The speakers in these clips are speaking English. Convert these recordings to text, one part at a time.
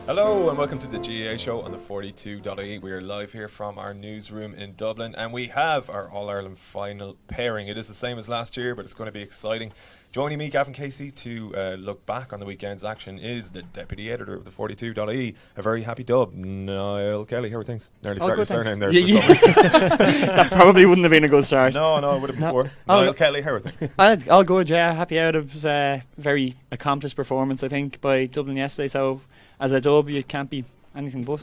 Hello and welcome to the GAA show on the 42.8. We are live here from our newsroom in Dublin and we have our All-Ireland final pairing. It is the same as last year, but it's going to be exciting. Joining me, Gavan Casey, to look back on the weekend's action is the deputy editor of the 42.8. A very happy Dub, Niall Kelly. How are things? Nearly forgot your surname there. That probably wouldn't have been a good start. No, it would have been before. Niall Kelly, how are things? All good, yeah. Happy out of a very accomplished performance, I think, by Dublin yesterday. So, as a Dub, you can't be anything but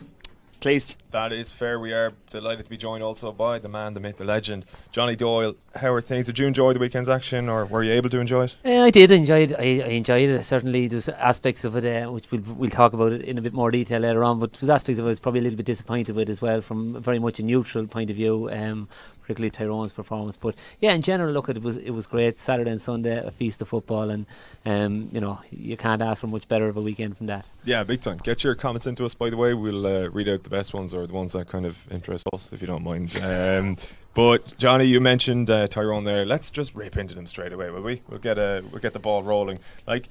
pleased. That is fair. We are delighted to be joined also by the man, the myth, the legend, Johnny Doyle. How are things? Did you enjoy the weekend's action, or were you able to enjoy it? I did enjoy it. I enjoyed it. Certainly, there's aspects of it which we'll talk about it in a bit more detail later on. But there's aspects of it I was probably a little bit disappointed with as well, from very much a neutral point of view. Particularly Tyrone's performance, but yeah, in general, look, it was great. Saturday and Sunday, a feast of football, and you can't ask for much better of a weekend from that. Yeah, big time. Get your comments into us, by the way. We'll read out the best ones or the ones that kind of interest us, if you don't mind. But Johnny, you mentioned Tyrone there. Let's just rip into them straight away, will we? We'll get the ball rolling. Like,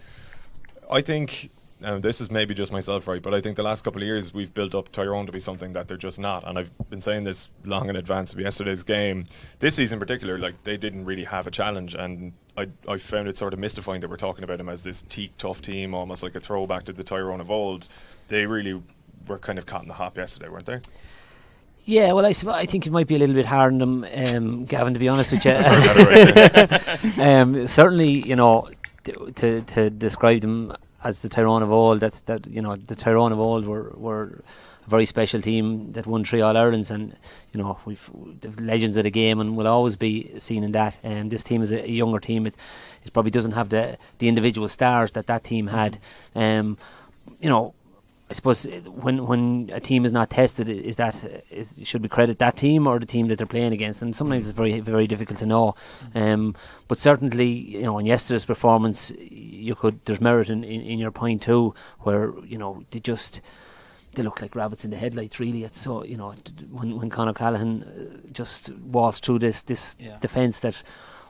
I think. This is maybe just myself, right, but I think the last couple of years we've built up Tyrone to be something that they're just not, and I've been saying this long in advance of yesterday's game. This season in particular, like, they didn't really have a challenge, and I found it sort of mystifying that we're talking about them as this teak tough team, almost like a throwback to the Tyrone of old. They really were kind of caught in the hop yesterday, weren't they? Yeah, well, I think it might be a little bit hard on them, Gavan, to be honest with you. Certainly, to describe them as the Tyrone of old, that the Tyrone of old were a very special team that won 3 All-Irelands, and we've the legends of the game and will always be seen in that. And this team is a younger team. It probably doesn't have the individual stars that team had. I suppose when a team is not tested, should we credit that team or the team that they're playing against? And sometimes it's very, very difficult to know. But certainly, in yesterday's performance, there's merit in your point too, where they look like rabbits in the headlights. Really, it's so when Conor Callaghan just waltzed through this defence that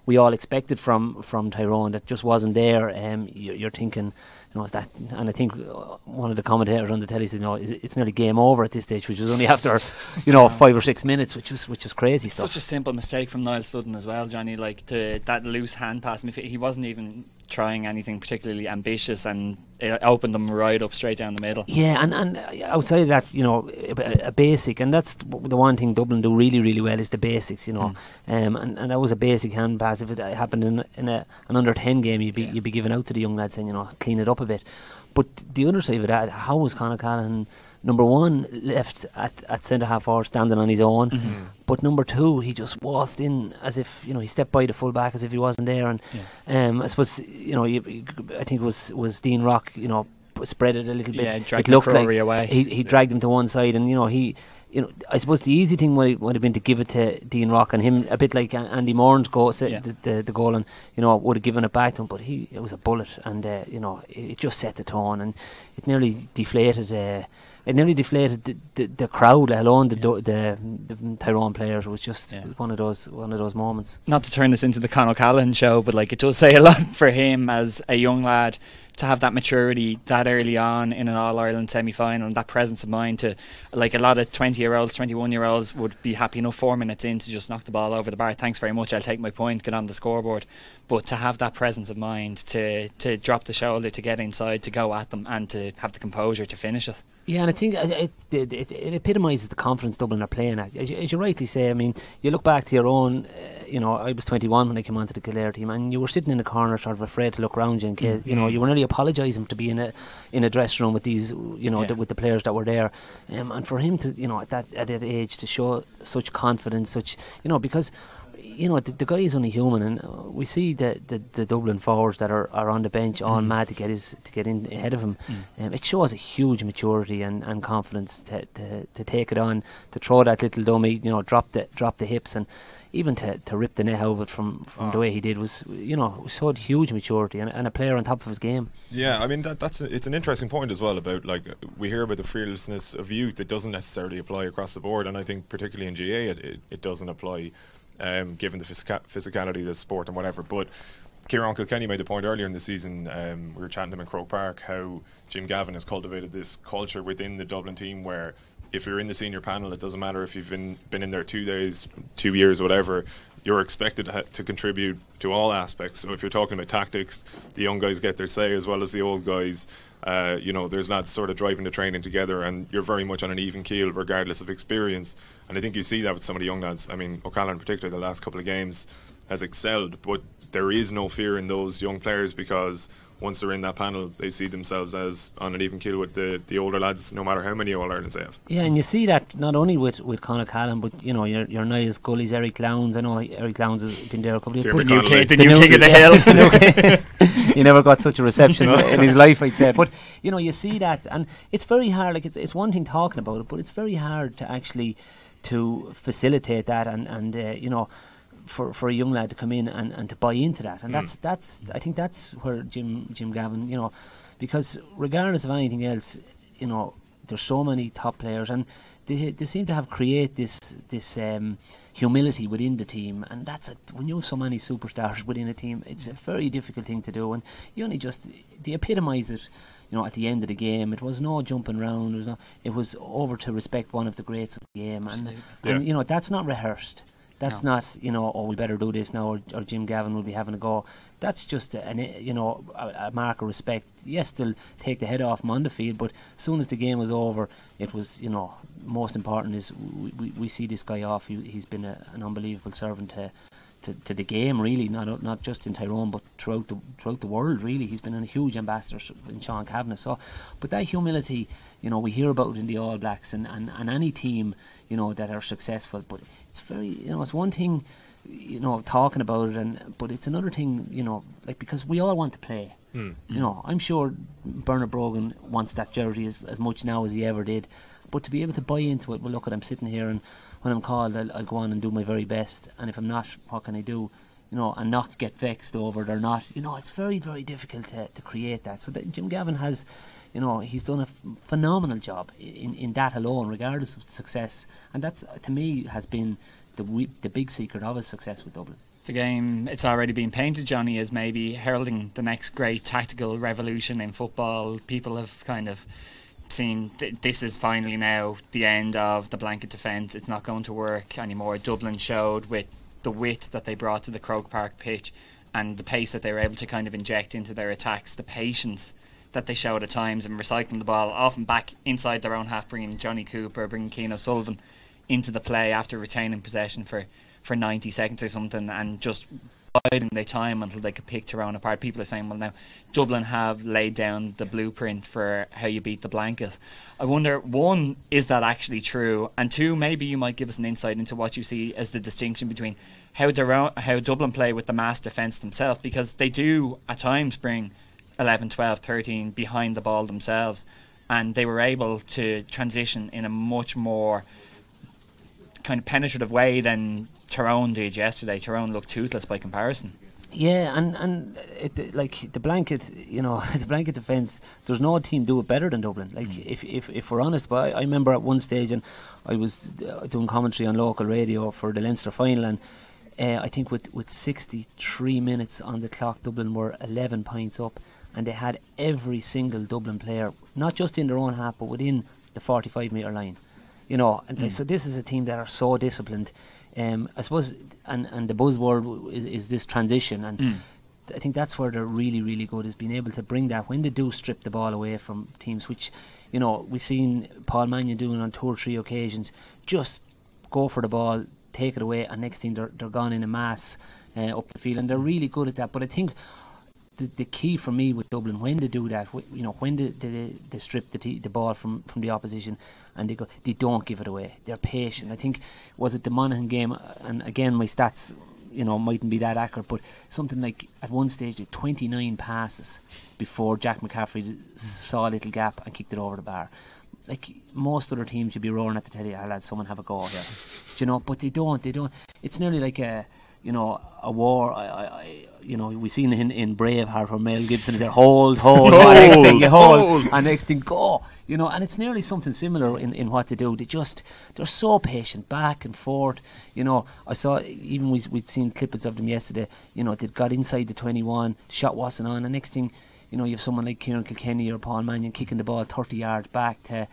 we all expected from Tyrone, that just wasn't there. You're thinking, that, and I think one of the commentators on the telly said, it's nearly game over at this stage, which was only after 5 or 6 minutes, which was crazy stuff. Such a simple mistake from Niall Studden as well, Johnny. Like that loose hand pass. He wasn't even trying anything particularly ambitious, and it opened them right up straight down the middle. Yeah, and outside of that, a basic, and that's the one thing Dublin do really, really well, is the basics. And that was a basic hand pass. If it happened in an under 10 game, you'd be giving out to the young lads saying, clean it up a bit. But the other side of that, how was Conor Callaghan, number one, left at centre half forward standing on his own, but number two, he just waltzed in as if he stepped by the full back as if he wasn't there. And I suppose I think it was Dean Rock spread it a little bit. Yeah, dragged McCrory away. He dragged him to one side, and I suppose the easy thing would have been to give it to Dean Rock, and him, a bit like Andy Moran's goal, the goal, and would have given it back to him, but it was a bullet, and it just set the tone, and it nearly deflated. The crowd, let alone the Tyrone players. It was just one of those moments. Not to turn this into the Conor Callaghan show, but it does say a lot for him as a young lad to have that maturity that early on in an All-Ireland semi-final, and that presence of mind to, like, a lot of 20-year-olds, 21-year-olds would be happy enough 4 minutes in to just knock the ball over the bar. Thanks very much, I'll take my point, get on the scoreboard. But to have that presence of mind, to drop the shoulder, to get inside, to go at them, and to have the composure to finish it. Yeah, and I think it epitomises the confidence Dublin are playing at. As you rightly say, I mean, you look back to your own, I was 21 when I came onto the Kildare team, and you were sitting in a corner sort of afraid to look around you in case, you were nearly apologising to be in a dressing room with these, with the players that were there. And for him to, at that age, to show such confidence, because the guy is only human, and we see the Dublin forwards that are on the bench all mad to get in ahead of him. It shows a huge maturity and confidence to take it on, to throw that little dummy, drop the hips, and even to rip the net out of it from the way he did was, showed huge maturity and a player on top of his game. Yeah, I mean it's an interesting point as well about, like, we hear about the fearlessness of youth. It doesn't necessarily apply across the board, and I think particularly in GAA it doesn't apply. Given the physicality of the sport and whatever, but Kieran Kilkenny made the point earlier in the season, we were chatting to him in Croke Park, how Jim Gavan has cultivated this culture within the Dublin team where if you're in the senior panel, it doesn't matter if you've been in there 2 days, 2 years, whatever, you're expected to contribute to all aspects. So if you're talking about tactics, the young guys get their say as well as the old guys. There's lads sort of driving the training together, and you're very much on an even keel regardless of experience. And I think you see that with some of the young lads. I mean, O'Callaghan in particular, the last couple of games has excelled, but there is no fear in those young players because once they're in that panel, they see themselves as on an even keel with the older lads, no matter how many All-Irelands they have. Yeah, and you see that not only with Conor Callan, but your Niall Scully's, Eric Lowndes. I know Eric Lowndes has been there a couple of years. The new king of the hill. He never got such a reception in his life, I'd say. But you see that, and it's very hard. Like it's one thing talking about it, but it's very hard to actually to facilitate that, and for a young lad to come in and to buy into that. And that's I think that's where Jim Gavan, because regardless of anything else, there's so many top players, and they seem to have created this humility within the team, and when you have so many superstars within a team, it's a very difficult thing to do, and you only they epitomise it. At the end of the game, it was no jumping around. It was over to respect one of the greats of the game, and that's not rehearsed. That's not, we better do this now, or Jim Gavan will be having a go. That's just a mark of respect. Yes, they'll take the head off him on the field, but as soon as the game was over, it was, most important is we see this guy off. He's been an unbelievable servant to the game, really, not just in Tyrone, but throughout the world, really. He's been a huge ambassador in Sean Kavanagh. So, but that humility, we hear about in the All Blacks and any team, that are successful. But it's very, it's one thing, talking about it, but it's another thing, because we all want to play. I'm sure Bernard Brogan wants that jersey as much now as he ever did. But to be able to buy into it, well, look, I'm sitting here, and when I'm called, I'll go on and do my very best. And if I'm not, what can I do? And not get vexed over it or not. It's very, very difficult to create that. So Jim Gavan has, he's done a phenomenal job in that alone, regardless of success. And that's, to me, has been the big secret of his success with Dublin. The game, it's already been painted, Johnny, as maybe heralding the next great tactical revolution in football. People have kind of seen this is finally now the end of the blanket defence. It's not going to work anymore. Dublin showed with the width that they brought to the Croke Park pitch and the pace that they were able to kind of inject into their attacks, the patience that they showed at times in recycling the ball often back inside their own half, bringing Johnny Cooper, bringing Cian O'Sullivan into the play after retaining possession for 90 seconds or something, and just biding their time until they could pick Tyrone apart. People are saying, well, now Dublin have laid down the blueprint for how you beat the blanket. I wonder, one, is that actually true? And two, maybe you might give us an insight into what you see as the distinction between how Dublin play with the mass defence themselves, because they do at times bring 11, 12, 13 behind the ball themselves, and they were able to transition in a much more kind of penetrative way than Tyrone did yesterday. Tyrone looked toothless by comparison. Yeah, and the blanket, the blanket defence, there's no team do it better than Dublin. If we're honest, but I remember at one stage, and I was doing commentary on local radio for the Leinster final, and I think with 63 minutes on the clock, Dublin were 11 points up, and they had every single Dublin player, not just in their own half, but within the 45 metre line. So this is a team that are so disciplined. I suppose, and the buzzword is this transition, and I think that's where they're really, really good, is being able to bring that when they do strip the ball away from teams, which, we've seen Paul Mannion doing on 2 or 3 occasions. Just go for the ball, take it away, and next thing they're gone in a mass up the field, and they're really good at that. But I think the key for me with Dublin, when they do that, when they strip the ball from the opposition, and they don't give it away. They're patient. I think, was it the Monaghan game, and again my stats mightn't be that accurate, but something like at one stage 29 passes before Jack McCaffrey saw a little gap and kicked it over the bar. Like most other teams, you'd be roaring at the telly, lads, someone have a go here. But they don't. It's nearly like a war. We seen in Braveheart where Mel Gibson is there, hold, next thing you hold, and next thing go. You know, and it's nearly something similar in what they do. They're so patient, back and forth. You know, I saw, even we'd seen clippings of them yesterday. You know, they got inside the 21, the shot wasn't on, and next thing, you know, you have someone like Kieran Kilkenny or Paul Mannion kicking the ball 30 yards back to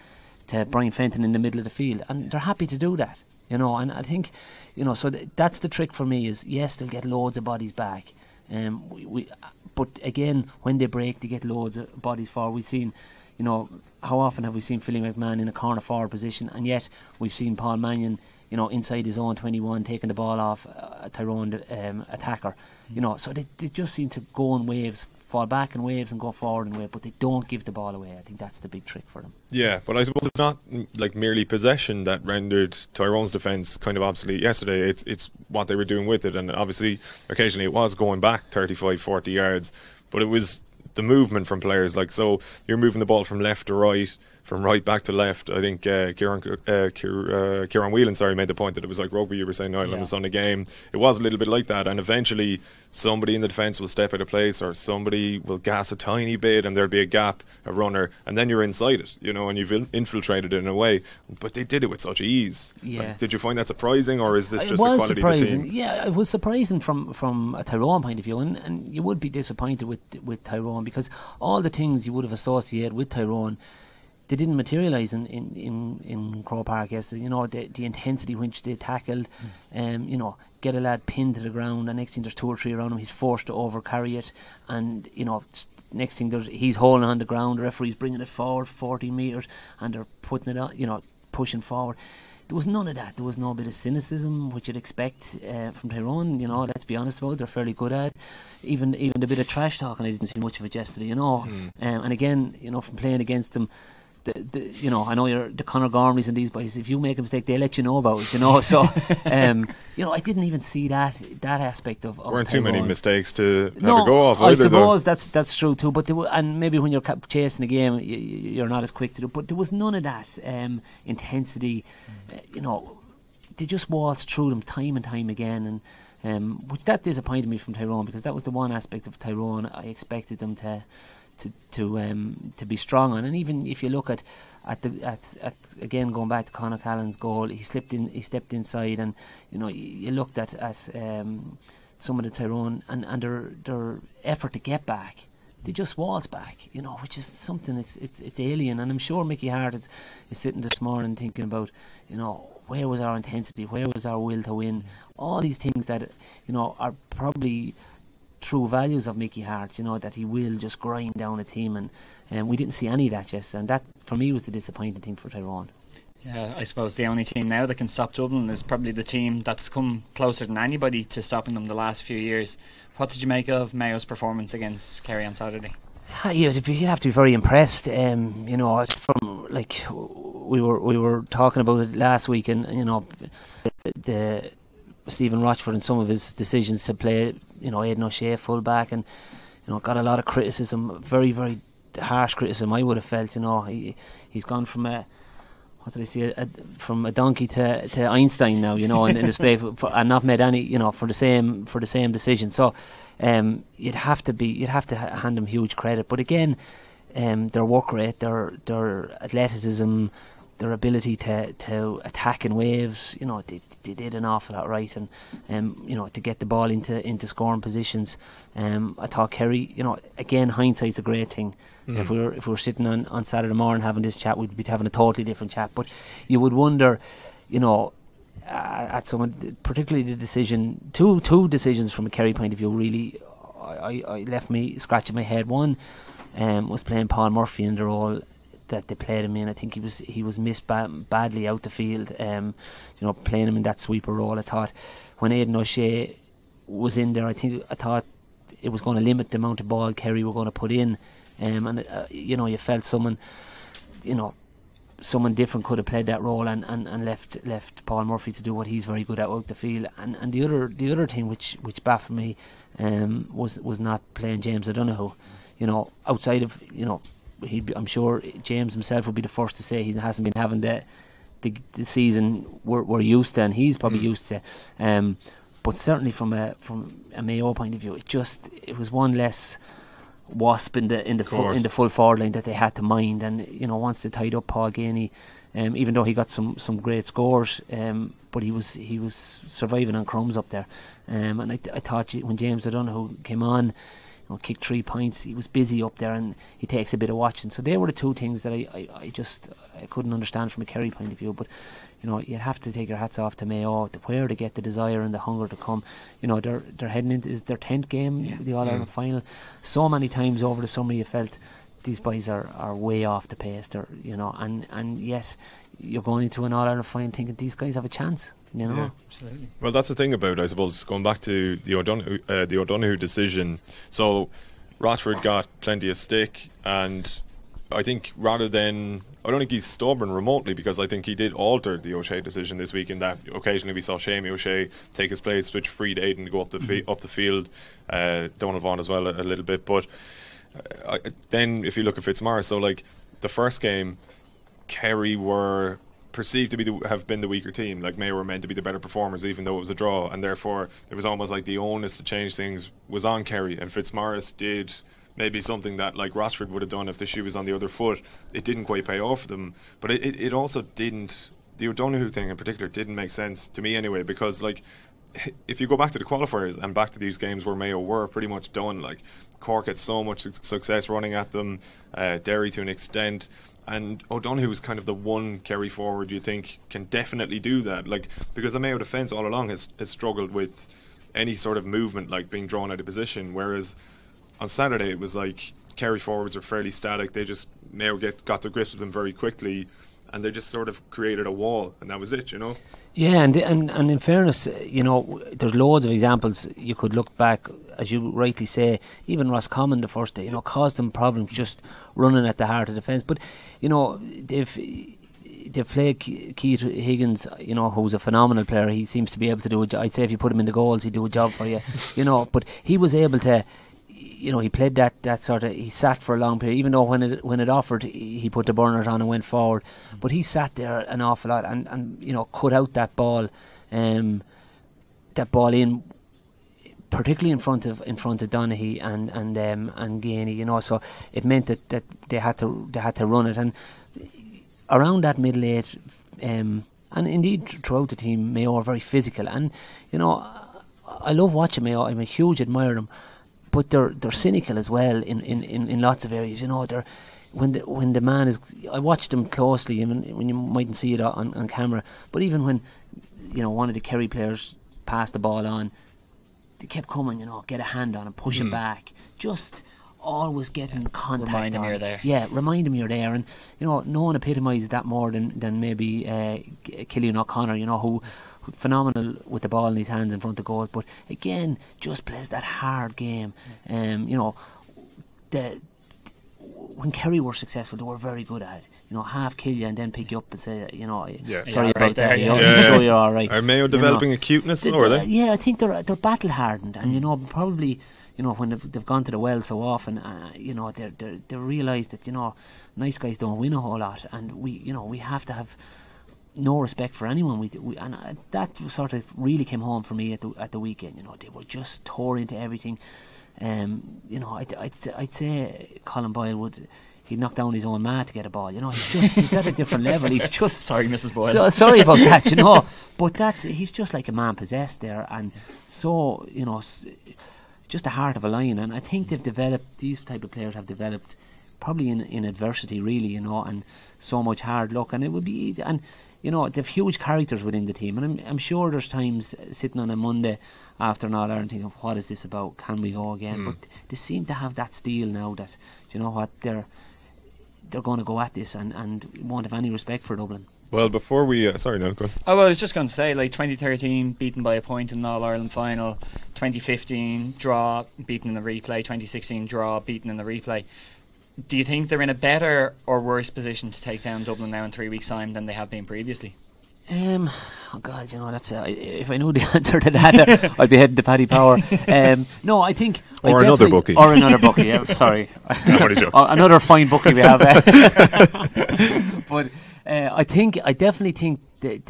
Brian Fenton in the middle of the field, and they're happy to do that. You know, and I think, you know, so that's the trick for me. Is yes, they'll get loads of bodies back. But again, when they break, they get loads of bodies forward. We've seen, you know, how often have we seen Philly McMahon in a corner forward position, and yet we've seen Paul Mannion, you know, inside his own 21, taking the ball off a Tyrone attacker. You know, so they just seem to go in waves, fall back in waves and go forward in waves, but they don't give the ball away. I think that's the big trick for them. Yeah, but I suppose it's not like merely possession that rendered Tyrone's defence kind of obsolete yesterday. It's what they were doing with it, and obviously occasionally it was going back 35, 40 yards, but it was the movement from players. Like, so you're moving the ball from left to right, from right back to left. I think Kieran Whelan made the point that it was like rugby, you were saying, Niall, on the Sunday game. It was a little bit like that, and eventually somebody in the defence will step out of place, or somebody will gas a tiny bit and there'll be a gap, a runner, and then you're inside it, you know, and you've infiltrated it in a way. But they did it with such ease. Yeah. Like, did you find that surprising, or is this just it the was quality surprising. of the team? Yeah, it was surprising from a Tyrone point of view, and you would be disappointed with Tyrone, because all the things you would have associated with Tyrone, they didn't materialise in Croke Park yesterday. You know, the intensity which they tackled, you know, get a lad pinned to the ground, and next thing there's 2 or 3 around him, he's forced to overcarry it, and, you know, next thing he's holding on the ground, the referee's bringing it forward 40 metres, and they're putting it on, you know, pushing forward. There was none of that. There was no bit of cynicism, which you'd expect from Tyrone. You know, let's be honest about it, they're fairly good at. Even the bit of trash talking, I didn't see much of it yesterday. You know, and again, you know, from playing against them, you know, I know you're the Conor Gormleys and these boys. If you make a mistake, they let you know about it. You know, so you know, I didn't even see that aspect of. Weren't Tyrone. too many mistakes to have No, to go off. I either, suppose though. that's true too. But and maybe when you're chasing the game, you're not as quick to do. But there was none of that intensity. You know, they just waltzed through them time and time again, and which that disappointed me from Tyrone, because that was the one aspect of Tyrone I expected them to be strong on. And even if you look at again, going back to Conor Callan's goal, he stepped inside, and you know, you looked at some of the Tyrone and their effort to get back. They just waltz back, you know, which is something it's alien. And I'm sure Mickey Hart is sitting this morning thinking about, you know, where was our intensity, where was our will to win, all these things that, you know, are probably true values of Mickey Hart, you know, that he will just grind down a team, and we didn't see any of that yesterday, and that for me was the disappointing thing for Tyrone. Yeah, I suppose the only team now that can stop Dublin is probably the team that's come closer than anybody to stopping them the last few years. What did you make of Mayo's performance against Kerry on Saturday? You'd have to be very impressed. You know, it's from, like, we were talking about it last week, and you know, the Stephen Rochford and some of his decisions to play, you know, Aidan O'Shea full back, and you know, got a lot of criticism, very, very harsh criticism, I would have felt. You know, he's gone from from a donkey to Einstein now, you know, in the space, and not made any, you know, for the same decision. So you'd have to hand him huge credit. But again, their work rate, their athleticism, their ability to attack in waves, you know, they did an awful lot right, and you know, to get the ball into scoring positions. I thought Kerry, you know, again, hindsight's a great thing. If we were sitting on Saturday morning having this chat, we'd be having a totally different chat. But you would wonder, you know, at someone, particularly the decision, two decisions from a Kerry point of view, really, I left me scratching my head. One was playing Paul Murphy in the role that they played him in. I think he was missed badly out the field. You know, playing him in that sweeper role. I thought when Aidan O'Shea was in there, I thought it was going to limit the amount of ball Kerry were going to put in. And you know, you felt someone different could have played that role and left Paul Murphy to do what he's very good at out the field. And the other thing which baffled me was not playing James O'Donoghue. You know, outside of, you know, I'm sure James himself would be the first to say he hasn't been having the season we're used to, and he's probably used to. But certainly from a Mayo point of view, it was one less wasp in the full forward line that they had to mind. And once they tied up Paul Ganey, even though he got some great scores, but he was surviving on crumbs up there. And I thought when James O'Donoghue came on, kicked 3 points, he was busy up there, and he takes a bit of watching. So they were the two things that I couldn't understand from a Kerry point of view. But you'd have to take your hats off to Mayo, where they get the desire and the hunger to come. They're heading into their 10th game, the All Ireland final. So many times over the summer you felt these boys are way off the pace. And yet you're going into an All Ireland final thinking these guys have a chance. Yeah, absolutely. Well, that's the thing about, I suppose, going back to the O'Donoghue decision. So Rochford got plenty of stick, and I think rather than, I don't think he's stubborn remotely, because I think he did alter the O'Shea decision this week, in that occasionally we saw Shamie O'Shea take his place, switch free to Aidan to go up the field, Donald Vaughan as well a little bit. But then if you look at Fitzmaurice, so like the first game, Kerry were perceived to have been the weaker team. Like Mayo were meant to be the better performers, even though it was a draw, and therefore it was almost like the onus to change things was on Kerry, and Fitzmaurice did maybe something that like Rochford would have done if the shoe was on the other foot. It didn't quite pay off for them, but it also didn't, the O'Donoghue thing in particular didn't make sense to me anyway, because like if you go back to the qualifiers and back to these games where Mayo were pretty much done, like Cork had so much success running at them, Derry to an extent, and O'Donoghue was kind of the one Kerry forward you think can definitely do that, like, because the Mayo defence all along has struggled with any sort of movement, like being drawn out of position, whereas on Saturday it was like Kerry forwards are fairly static. They just, Mayo got to grips with them very quickly, and they just sort of created a wall, and that was it, Yeah, and in fairness, there's loads of examples you could look back, as you rightly say. Even Roscommon the first day, caused them problems just running at the heart of defence. But they've played Keith Higgins, who's a phenomenal player. He seems to be able to do it. I'd say if you put him in the goals, he'd do a job for you. But he was able to. He played that sort of. He sat for a long period, even though when it offered, he put the burners on and went forward. But he sat there an awful lot and cut out that ball in, particularly in front of Donaghy and Ganey. So it meant that they had to run it, and around that middle eight, and indeed throughout the team, Mayo are very physical, and I love watching Mayo. I'm a huge admirer of them. But they're cynical as well in lots of areas. They're when the man is. I watched them closely, and when you mightn't see it on camera. But even when one of the Kerry players passed the ball on, they kept coming. Get a hand on and push it back. Just always getting contact. Remind them you're there. Yeah, remind them you're there, and no one epitomises that more than maybe Killian O'Connor. Who. Phenomenal with the ball in his hands in front of goal, but again just plays that hard game. When Kerry were successful, they were very good at it. Half kill you and then pick you up and say, sorry about that. Sure you're all right. Are Mayo developing a cuteness, or are they? Yeah, I think they're battle hardened, and probably when they've gone to the well so often, they realise that nice guys don't win a whole lot, and we have to have no respect for anyone. And that sort of really came home for me at the weekend. They were just tore into everything. I'd say Colin Boyle he'd knock down his own man to get a ball. He's at a different level. He's just sorry, Mrs. Boyle. Sorry about that. But he's just like a man possessed there, and so just the heart of a lion. And I think these type of players have developed probably in adversity, really, and so much hard luck, and it would be easy. And they've huge characters within the team, and I'm sure there's times sitting on a Monday after an All-Ireland thinking, what is this about? Can we go again? But they seem to have that steel now that, they're going to go at this and won't have any respect for Dublin. Well, before we... sorry, no, go on. Oh, well, I was just going to say, 2013, beaten by a point in the All-Ireland final. 2015, draw, beaten in the replay. 2016, draw, beaten in the replay. Do you think they're in a better or worse position to take down Dublin now in 3 weeks' time than they have been previously? Oh God, that's if I knew the answer to that, I'd be heading to Paddy Power. No, I think another bookie. Yeah, sorry, another fine bookie we have. But I definitely think that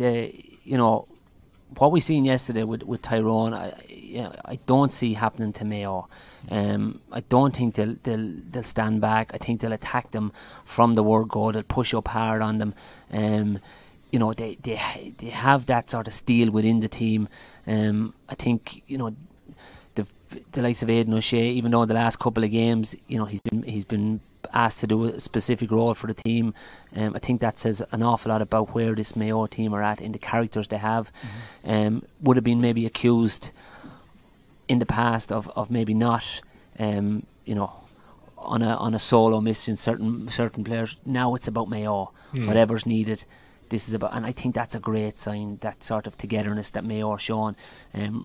what we seen yesterday with Tyrone, I don't see happening to Mayo. I don't think they'll stand back. I think they'll attack them from the word go. They'll push up hard on them. They have that sort of steel within the team. I think the likes of Aidan O'Shea, even though the last couple of games, he's been asked to do a specific role for the team. I think that says an awful lot about where this Mayo team are at in the characters they have. Would have been maybe accused in the past of maybe not, on a solo mission certain players. Now it's about Mayo. Whatever's needed. This is about, and I think that's a great sign, that sort of togetherness that Mayo are showing,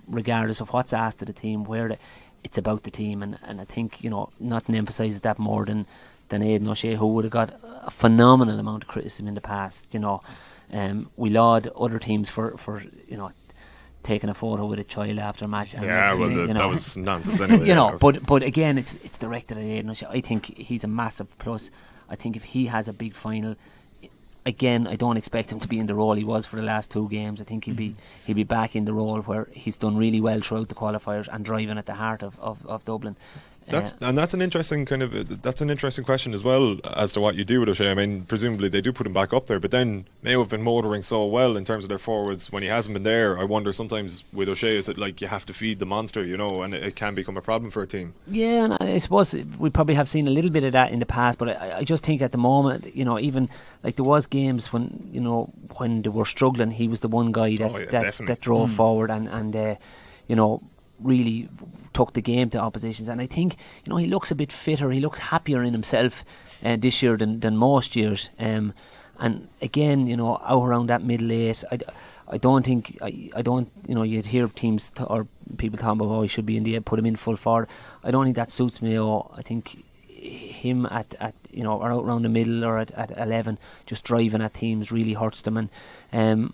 regardless of what's asked of the team, it's about the team, and I think nothing emphasises that more than Aidan O'Shea, who would have got a phenomenal amount of criticism in the past. We laud other teams for taking a photo with a child after a match. And that was nonsense anyway. But again, it's directed at Aidan O'Shea. I think he's a massive plus. I think if he has a big final. Again, I don't expect him to be in the role he was for the last 2 games. I think he'll be back in the role where he's done really well throughout the qualifiers and driving at the heart of Dublin. That's an interesting question as well as to what you do with O'Shea. I mean, presumably they do put him back up there, but then Mayo have been motoring so well in terms of their forwards when he hasn't been there. I wonder sometimes with O'Shea, is it like you have to feed the monster, and it can become a problem for a team. Yeah, and I suppose we probably have seen a little bit of that in the past, but I just think at the moment, even like there was games when they were struggling, he was the one guy that drove forward and really took the game to oppositions. And I think he looks a bit fitter, he looks happier in himself this year than most years, and again out around that middle 8, I don't think you'd hear teams or people talking about he should be in the 8, put him in full forward. I don't think that suits Mayo. I think him at or out around the middle or at 11 just driving at teams really hurts them, and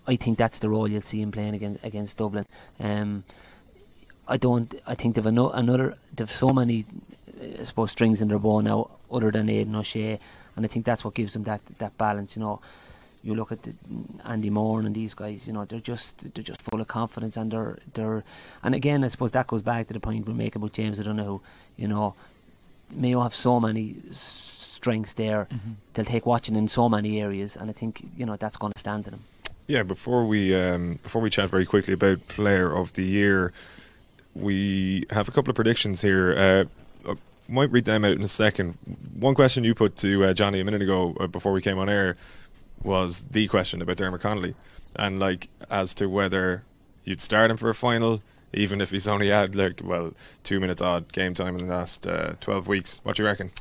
I think that's the role you'll see him playing against Dublin. I think they've so many, I suppose, strings in their bow now other than Aidan O'Shea, and I think that's what gives them that balance. You look at Andy Moore and these guys, they're just full of confidence, and they're and again I suppose that goes back to the point we make about James O'Donoghue. Mayo have so many strengths there. They'll take watching in so many areas, and I think that's going to stand to them. Yeah, before we chat very quickly about Player of the Year, we have a couple of predictions here. I might read them out in a second. One question you put to Johnny a minute ago before we came on air was the question about Dermot Connolly, and as to whether you'd start him for a final, even if he's only had 2 minutes odd game time in the last 12 weeks. What do you reckon?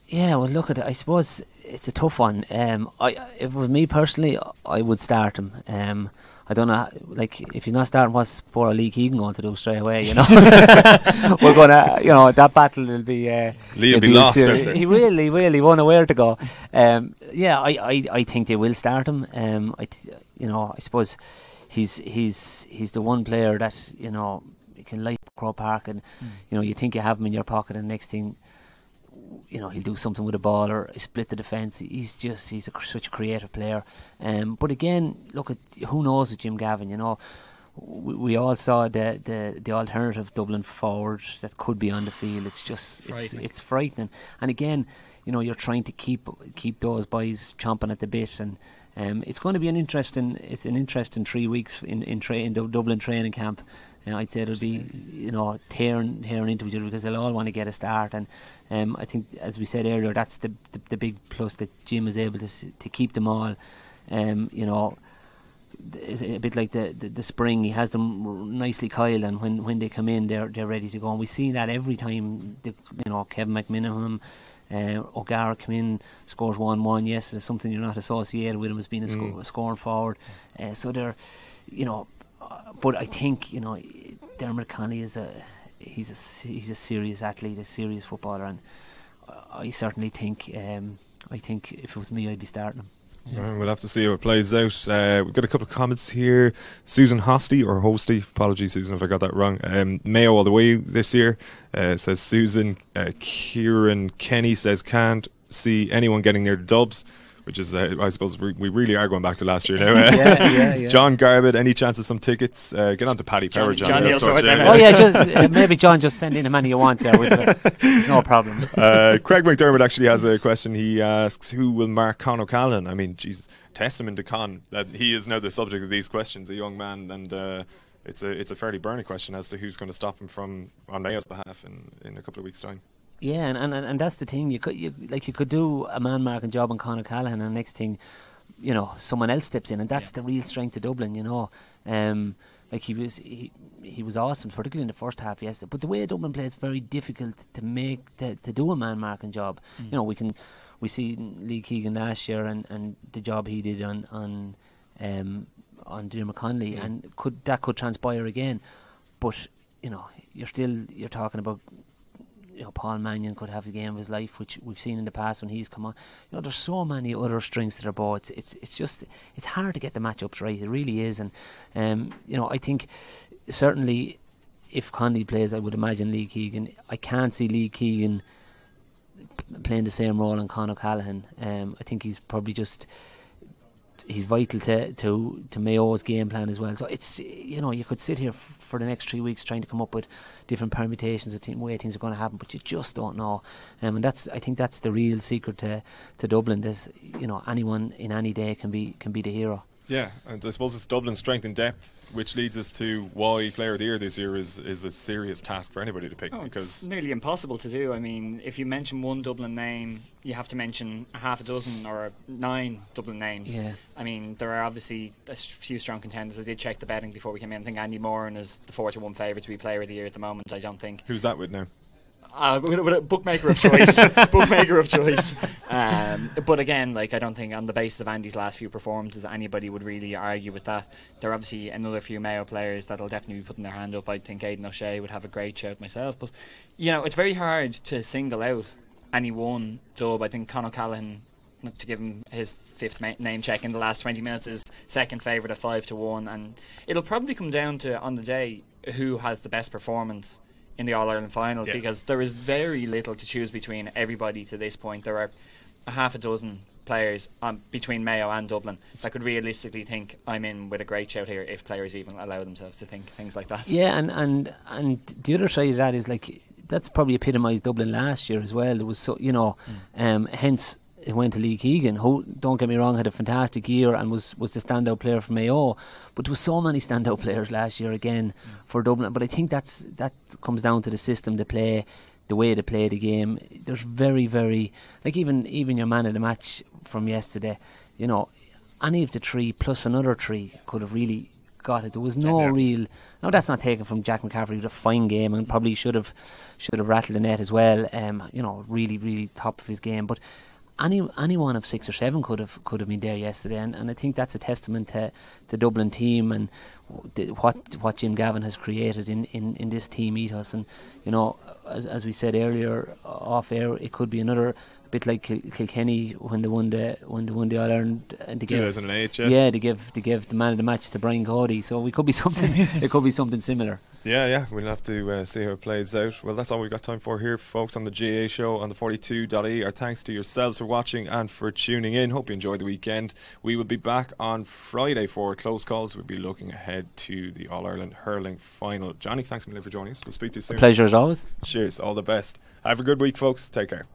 Yeah, well, look at it. I suppose it's a tough one. If it was me personally, I would start him. I don't know, if he's not starting, what's poor Lee Keegan going to do straight away, We're going to, that battle will be... Lee will be lost. He will, he won't know where to go. I think they will start him. I suppose he's the one player that, you can light up Croke Park and, you think you have him in your pocket, and next thing, he'll do something with the ball or split the defence. He's such a creative player. But again, look at who knows with Jim Gavan. We all saw the alternative Dublin forward that could be on the field. It's just it's frightening. And again, you're trying to keep those boys chomping at the bit, and it's going to be an interesting 3 weeks in the Dublin training camp. I'd say it'll be tearing into each other because they'll all want to get a start, and I think, as we said earlier, that's the big plus, that Jim is able to keep them all. It's a bit like the spring, he has them nicely coiled, and when they come in, they're ready to go. And we see that every time. Kevin McMiniman, O'Gara come in, scores 1-1. Yes, there's something you're not associated with him as being a scoring forward. So they're, but I think Dermot Connolly he's a serious athlete, a serious footballer, and I certainly think if it was me, I'd be starting him. Yeah. We'll have to see how it plays out. We've got a couple of comments here. Susan Hosty, or Hosty, apologies Susan if I got that wrong. Mayo all the way this year, says Susan. Kieran Kenny says can't see anyone getting near the Dubs. which is, I suppose, we really are going back to last year now. Yeah. John Garbett, any chance of some tickets? Get on to Paddy Power, John. Johnny will sort them out. Oh yeah, maybe John, just send in how many you want there. No problem. Craig McDermott actually has a question. He asks, who will mark Con O'Callaghan? I mean, Jesus, testament to Con that he is now the subject of these questions, a young man, and it's a fairly burning question as to who's going to stop him from on Mayo's behalf in a couple of weeks' time. Yeah, and that's the thing. You could do a man marking job on Con O'Callaghan, and the next thing, someone else steps in, and that's the real strength of Dublin. He was awesome, particularly in the first half yesterday. But the way Dublin plays, it's very difficult to do a man marking job. We see Lee Keegan last year and the job he did on Diarmuid Connolly, and that could transpire again. But you're talking about. Paul Mannion could have the game of his life, which we've seen in the past when he's come on. There's so many other strings to their bow. It's hard to get the matchups right. It really is, and I think certainly if Connolly plays, I would imagine Lee Keegan. I can't see Lee Keegan playing the same role in Con O'Callaghan. I think he's probably he's vital to Mayo's game plan as well. So it's you could sit here for the next 3 weeks trying to come up with different permutations of way things are going to happen, but you just don't know. And I think that's the real secret to Dublin. There's anyone in any day can be the hero. Yeah, and I suppose it's Dublin's strength in depth, which leads us to why Player of the Year this year is a serious task for anybody to pick. Because it's nearly impossible to do. I mean, if you mention one Dublin name, you have to mention half a dozen or 9 Dublin names. Yeah. I mean, there are obviously a few strong contenders. I did check the betting before we came in. I think Andy Moran is the 4-1 favourite to be Player of the Year at the moment. I don't think. Who's that with now? With a bookmaker of choice. Bookmaker of choice. But again, I don't think on the basis of Andy's last few performances anybody would really argue with that. There are obviously another few Mayo players that'll definitely be putting their hand up. I think Aidan O'Shea would have a great shout myself, but it's very hard to single out any one dub. I think Con O'Callaghan, to give him his 5th name check in the last 20 minutes, is second favourite at 5-1, and it'll probably come down to on the day who has the best performance in the All-Ireland final, because there is very little to choose between everybody to this point. There are a half a dozen players between Mayo and Dublin, so I could realistically think I'm in with a great shout here if players even allow themselves to think things like that. Yeah, and the other side of that is that's probably epitomised Dublin last year as well. It was so hence it went to Lee Keegan, who, don't get me wrong, had a fantastic year and was the standout player for Mayo, but there was so many standout players last year again for Dublin. But I think that comes down to the system they play, the way they play the game. There's very, very, even your man of the match from yesterday, any of the 3 plus another 3 could have really got it. There was no real. No, that's not taken from Jack McCaffrey. With a fine game and probably should have rattled the net as well. Really, really top of his game, but. Any one of 6 or 7 could have been there yesterday, and I think that's a testament to the Dublin team and what Jim Gavan has created in this team ethos. And as we said earlier off air, it could be another bit like Kilkenny when they won the All-Ireland and to 2008. To give the man of the match to Brian Cody. So it could be something. It could be something similar. Yeah, we'll have to see how it plays out. Well, that's all we've got time for here, folks, on the GAA show on the 42.ie. Our thanks to yourselves for watching and for tuning in. Hope you enjoyed the weekend. We will be back on Friday for Close Calls. We'll be looking ahead to the All-Ireland hurling final. Johnny, thanks a million for joining us. We'll speak to you soon. A pleasure as always. Cheers, all the best. Have a good week, folks. Take care.